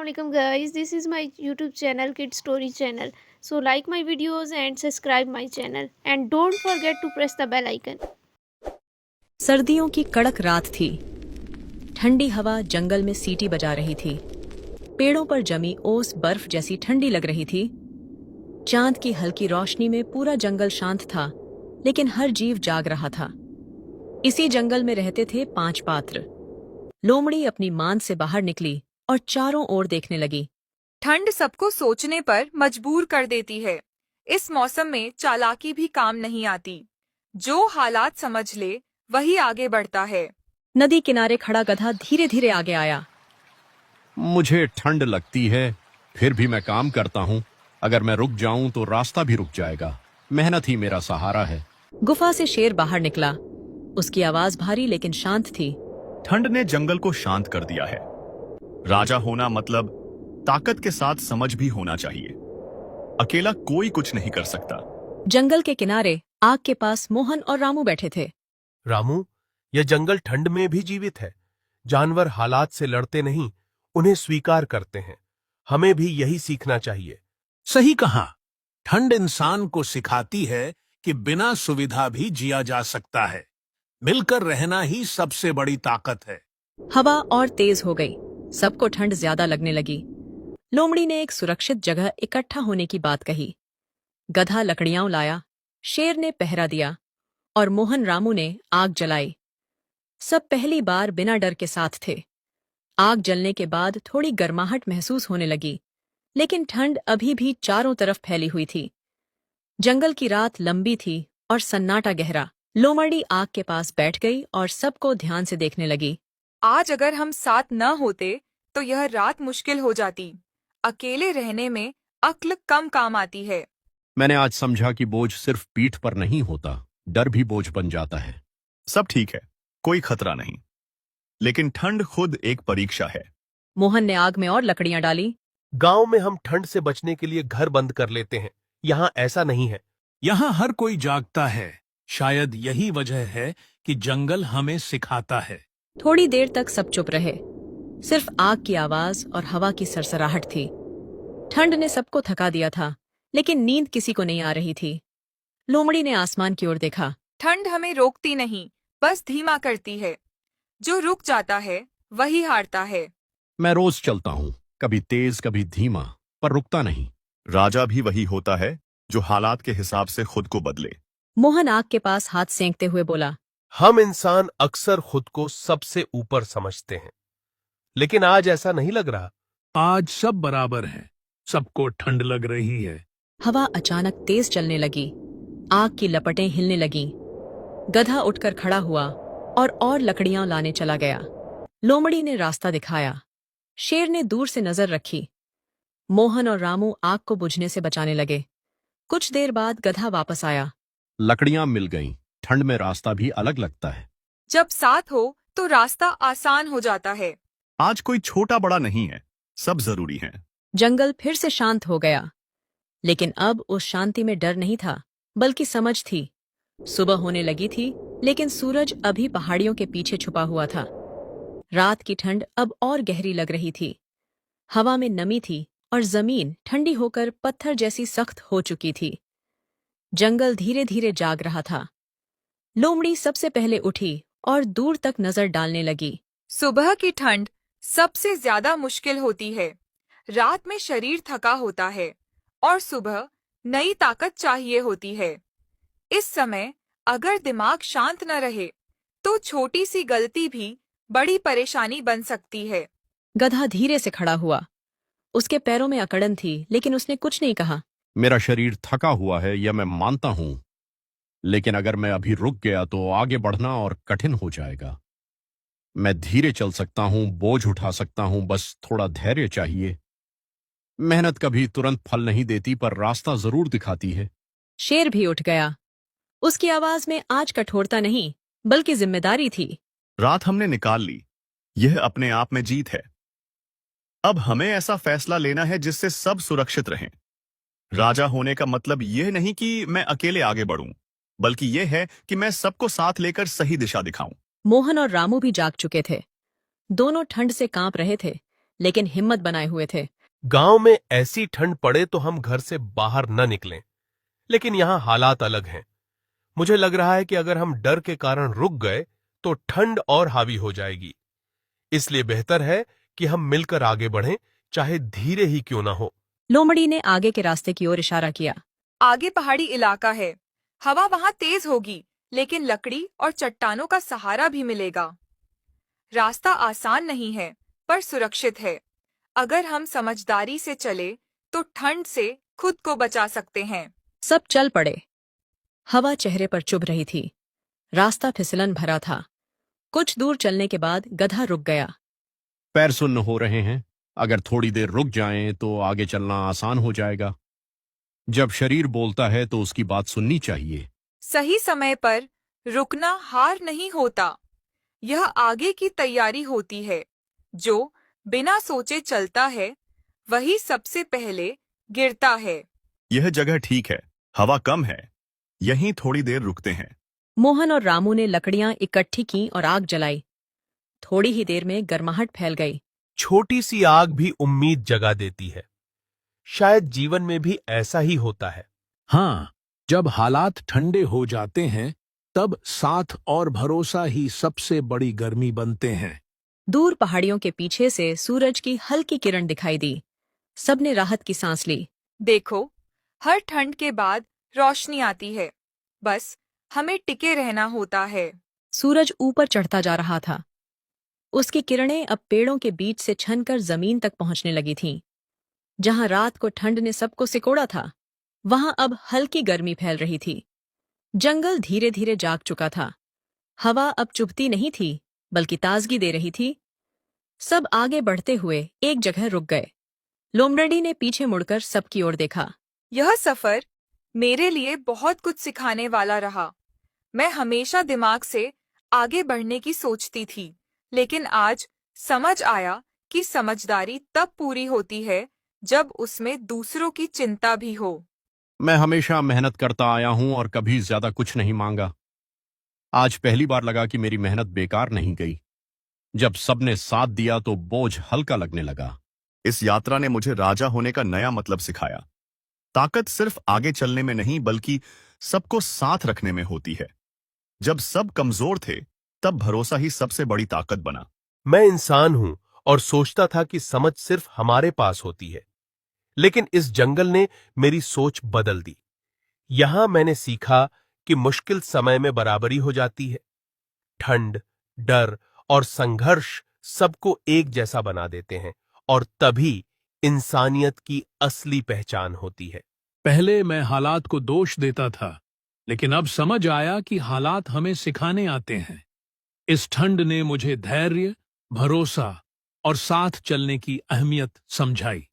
Assalamualaikum guys, this is my YouTube channel Kid Story channel. So like my videos and subscribe my channel and don't forget to press the bell icon. सर्दियों की कड़क रात थी। ठंडी हवा जंगल में सीटी बजा रही थी। पेड़ों पर जमी ओस बर्फ जैसी ठंडी लग रही थी। चांद की हल्की रोशनी में पूरा जंगल शांत था, लेकिन हर जीव जाग रहा था। इसी जंगल में रहते थे 5 पात्र। लोमड़ी अपनी मांद से बाहर निकली और चारों ओर देखने लगी। ठंड सबको सोचने पर मजबूर कर देती है। इस मौसम में चालाकी भी काम नहीं आती। जो हालात समझ ले वही आगे बढ़ता है। नदी किनारे खड़ा गधा धीरे धीरे आगे आया। मुझे ठंड लगती है, फिर भी मैं काम करता हूँ। अगर मैं रुक जाऊं तो रास्ता भी रुक जाएगा। मेहनत ही मेरा सहारा है। गुफा से शेर बाहर निकला। उसकी आवाज भारी लेकिन शांत थी। ठंड ने जंगल को शांत कर दिया है। राजा होना मतलब ताकत के साथ समझ भी होना चाहिए। अकेला कोई कुछ नहीं कर सकता। जंगल के किनारे आग के पास मोहन और रामू बैठे थे। रामू, यह जंगल ठंड में भी जीवित है। जानवर हालात से लड़ते नहीं, उन्हें स्वीकार करते हैं। हमें भी यही सीखना चाहिए। सही कहा। ठंड इंसान को सिखाती है कि बिना सुविधा भी जिया जा सकता है। मिलकर रहना ही सबसे बड़ी ताकत है। हवा और तेज हो गई। सबको ठंड ज्यादा लगने लगी। लोमड़ी ने एक सुरक्षित जगह इकट्ठा होने की बात कही। गधा लकड़ियां लाया, शेर ने पहरा दिया और मोहन रामू ने आग जलाई। सब पहली बार बिना डर के साथ थे। आग जलने के बाद थोड़ी गर्माहट महसूस होने लगी, लेकिन ठंड अभी भी चारों तरफ फैली हुई थी। जंगल की रात लंबी थी और सन्नाटा गहरा। लोमड़ी आग के पास बैठ गई और सबको ध्यान से देखने लगी। आज अगर हम साथ न होते तो यह रात मुश्किल हो जाती। अकेले रहने में अक्ल कम काम आती है। मैंने आज समझा कि बोझ सिर्फ पीठ पर नहीं होता, डर भी बोझ बन जाता है। सब ठीक है, कोई खतरा नहीं, लेकिन ठंड खुद एक परीक्षा है। मोहन ने आग में और लकड़ियां डाली। गांव में हम ठंड से बचने के लिए घर बंद कर लेते हैं। यहाँ ऐसा नहीं है। यहाँ हर कोई जागता है। शायद यही वजह है कि जंगल हमें सिखाता है। थोड़ी देर तक सब चुप रहे। सिर्फ आग की आवाज और हवा की सरसराहट थी। ठंड ने सबको थका दिया था, लेकिन नींद किसी को नहीं आ रही थी। लोमड़ी ने आसमान की ओर देखा। ठंड हमें रोकती नहीं, बस धीमा करती है। जो रुक जाता है वही हारता है। मैं रोज चलता हूँ, कभी तेज कभी धीमा, पर रुकता नहीं। राजा भी वही होता है जो हालात के हिसाब से खुद को बदले। मोहन आग के पास हाथ सेंकते हुए बोला, हम इंसान अक्सर खुद को सबसे ऊपर समझते हैं, लेकिन आज ऐसा नहीं लग रहा। आज सब बराबर है। सबको ठंड लग रही है। हवा अचानक तेज चलने लगी। आग की लपटें हिलने लगीं। गधा उठकर खड़ा हुआ और लकड़ियां लाने चला गया। लोमड़ी ने रास्ता दिखाया। शेर ने दूर से नजर रखी। मोहन और रामू आग को बुझने से बचाने लगे। कुछ देर बाद गधा वापस आया। लकड़ियां मिल गईं। ठंड में रास्ता भी अलग लगता है। जब साथ हो तो रास्ता आसान हो जाता है। आज कोई छोटा बड़ा नहीं है, सब जरूरी है। जंगल फिर से शांत हो गया, लेकिन अब उस शांति में डर नहीं था, बल्कि समझ थी। सुबह होने लगी थी, लेकिन सूरज अभी पहाड़ियों के पीछे छुपा हुआ था। रात की ठंड अब और गहरी लग रही थी। हवा में नमी थी और जमीन ठंडी होकर पत्थर जैसी सख्त हो चुकी थी। जंगल धीरे धीरे जाग रहा था। लोमड़ी सबसे पहले उठी और दूर तक नजर डालने लगी। सुबह की ठंड सबसे ज्यादा मुश्किल होती है। रात में शरीर थका होता है और सुबह नई ताकत चाहिए होती है। इस समय अगर दिमाग शांत न रहे तो छोटी सी गलती भी बड़ी परेशानी बन सकती है। गधा धीरे से खड़ा हुआ। उसके पैरों में अकड़न थी, लेकिन उसने कुछ नहीं कहा। मेरा शरीर थका हुआ है, यह मैं मानता हूँ, लेकिन अगर मैं अभी रुक गया तो आगे बढ़ना और कठिन हो जाएगा। मैं धीरे चल सकता हूँ, बोझ उठा सकता हूँ, बस थोड़ा धैर्य चाहिए। मेहनत कभी तुरंत फल नहीं देती, पर रास्ता जरूर दिखाती है। शेर भी उठ गया। उसकी आवाज में आज कठोरता नहीं, बल्कि जिम्मेदारी थी। रात हमने निकाल ली, यह अपने आप में जीत है। अब हमें ऐसा फैसला लेना है जिससे सब सुरक्षित रहें। राजा होने का मतलब यह नहीं कि मैं अकेले आगे बढ़ूं, बल्कि यह है कि मैं सबको साथ लेकर सही दिशा दिखाऊं। मोहन और रामू भी जाग चुके थे। दोनों ठंड से कांप रहे थे, लेकिन हिम्मत बनाए हुए थे। गांव में ऐसी ठंड पड़े तो हम घर से बाहर न निकलें, लेकिन यहां हालात अलग हैं। मुझे लग रहा है कि अगर हम डर के कारण रुक गए तो ठंड और हावी हो जाएगी। इसलिए बेहतर है कि हम मिलकर आगे बढ़ें, चाहे धीरे ही क्यों ना हो। लोमड़ी ने आगे के रास्ते की ओर इशारा किया। आगे पहाड़ी इलाका है, हवा वहां तेज होगी, लेकिन लकड़ी और चट्टानों का सहारा भी मिलेगा। रास्ता आसान नहीं है, पर सुरक्षित है। अगर हम समझदारी से चले तो ठंड से खुद को बचा सकते हैं। सब चल पड़े। हवा चेहरे पर चुभ रही थी। रास्ता फिसलन भरा था। कुछ दूर चलने के बाद गधा रुक गया। पैर सुन्न हो रहे हैं। अगर थोड़ी देर रुक जाएं तो आगे चलना आसान हो जाएगा। जब शरीर बोलता है तो उसकी बात सुननी चाहिए। सही समय पर रुकना हार नहीं होता, यह आगे की तैयारी होती है। जो बिना सोचे चलता है वही सबसे पहले गिरता है। यह जगह ठीक है, हवा कम है, यहीं थोड़ी देर रुकते हैं। मोहन और रामू ने लकड़ियां इकट्ठी की और आग जलाई। थोड़ी ही देर में गर्माहट फैल गई। छोटी सी आग भी उम्मीद जगा देती है। शायद जीवन में भी ऐसा ही होता है। हाँ, जब हालात ठंडे हो जाते हैं तब साथ और भरोसा ही सबसे बड़ी गर्मी बनते हैं। दूर पहाड़ियों के पीछे से सूरज की हल्की किरण दिखाई दी। सबने राहत की सांस ली। देखो, हर ठंड के बाद रोशनी आती है, बस हमें टिके रहना होता है। सूरज ऊपर चढ़ता जा रहा था। उसकी किरणें अब पेड़ों के बीच से छनकर जमीन तक पहुंचने लगी थीं। जहां रात को ठंड ने सबको सिकोड़ा था, वहां अब हल्की गर्मी फैल रही थी। जंगल धीरे धीरे जाग चुका था। हवा अब चुभती नहीं थी, बल्कि ताजगी दे रही थी। सब आगे बढ़ते हुए एक जगह रुक गए। लोमड़ी ने पीछे मुड़कर सबकी ओर देखा। यह सफर मेरे लिए बहुत कुछ सिखाने वाला रहा। मैं हमेशा दिमाग से आगे बढ़ने की सोचती थी, लेकिन आज समझ आया कि समझदारी तब पूरी होती है जब उसमें दूसरों की चिंता भी हो। मैं हमेशा मेहनत करता आया हूं और कभी ज्यादा कुछ नहीं मांगा। आज पहली बार लगा कि मेरी मेहनत बेकार नहीं गई। जब सबने साथ दिया तो बोझ हल्का लगने लगा। इस यात्रा ने मुझे राजा होने का नया मतलब सिखाया। ताकत सिर्फ आगे चलने में नहीं, बल्कि सबको साथ रखने में होती है। जब सब कमजोर थे, तब भरोसा ही सबसे बड़ी ताकत बना। मैं इंसान हूं और सोचता था कि समझ सिर्फ हमारे पास होती है, लेकिन इस जंगल ने मेरी सोच बदल दी। यहां मैंने सीखा कि मुश्किल समय में बराबरी हो जाती है। ठंड, डर और संघर्ष सबको एक जैसा बना देते हैं, और तभी इंसानियत की असली पहचान होती है। पहले मैं हालात को दोष देता था, लेकिन अब समझ आया कि हालात हमें सिखाने आते हैं। इस ठंड ने मुझे धैर्य, भरोसा और साथ चलने की अहमियत समझाई।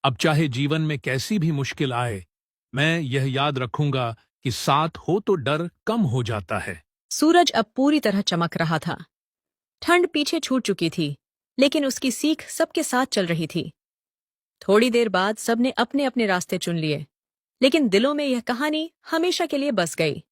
अब चाहे जीवन में कैसी भी मुश्किल आए, मैं यह याद रखूंगा कि साथ हो तो डर कम हो जाता है। सूरज अब पूरी तरह चमक रहा था। ठंड पीछे छूट चुकी थी, लेकिन उसकी सीख सबके साथ चल रही थी। थोड़ी देर बाद सबने अपने अपने रास्ते चुन लिए, लेकिन दिलों में यह कहानी हमेशा के लिए बस गई।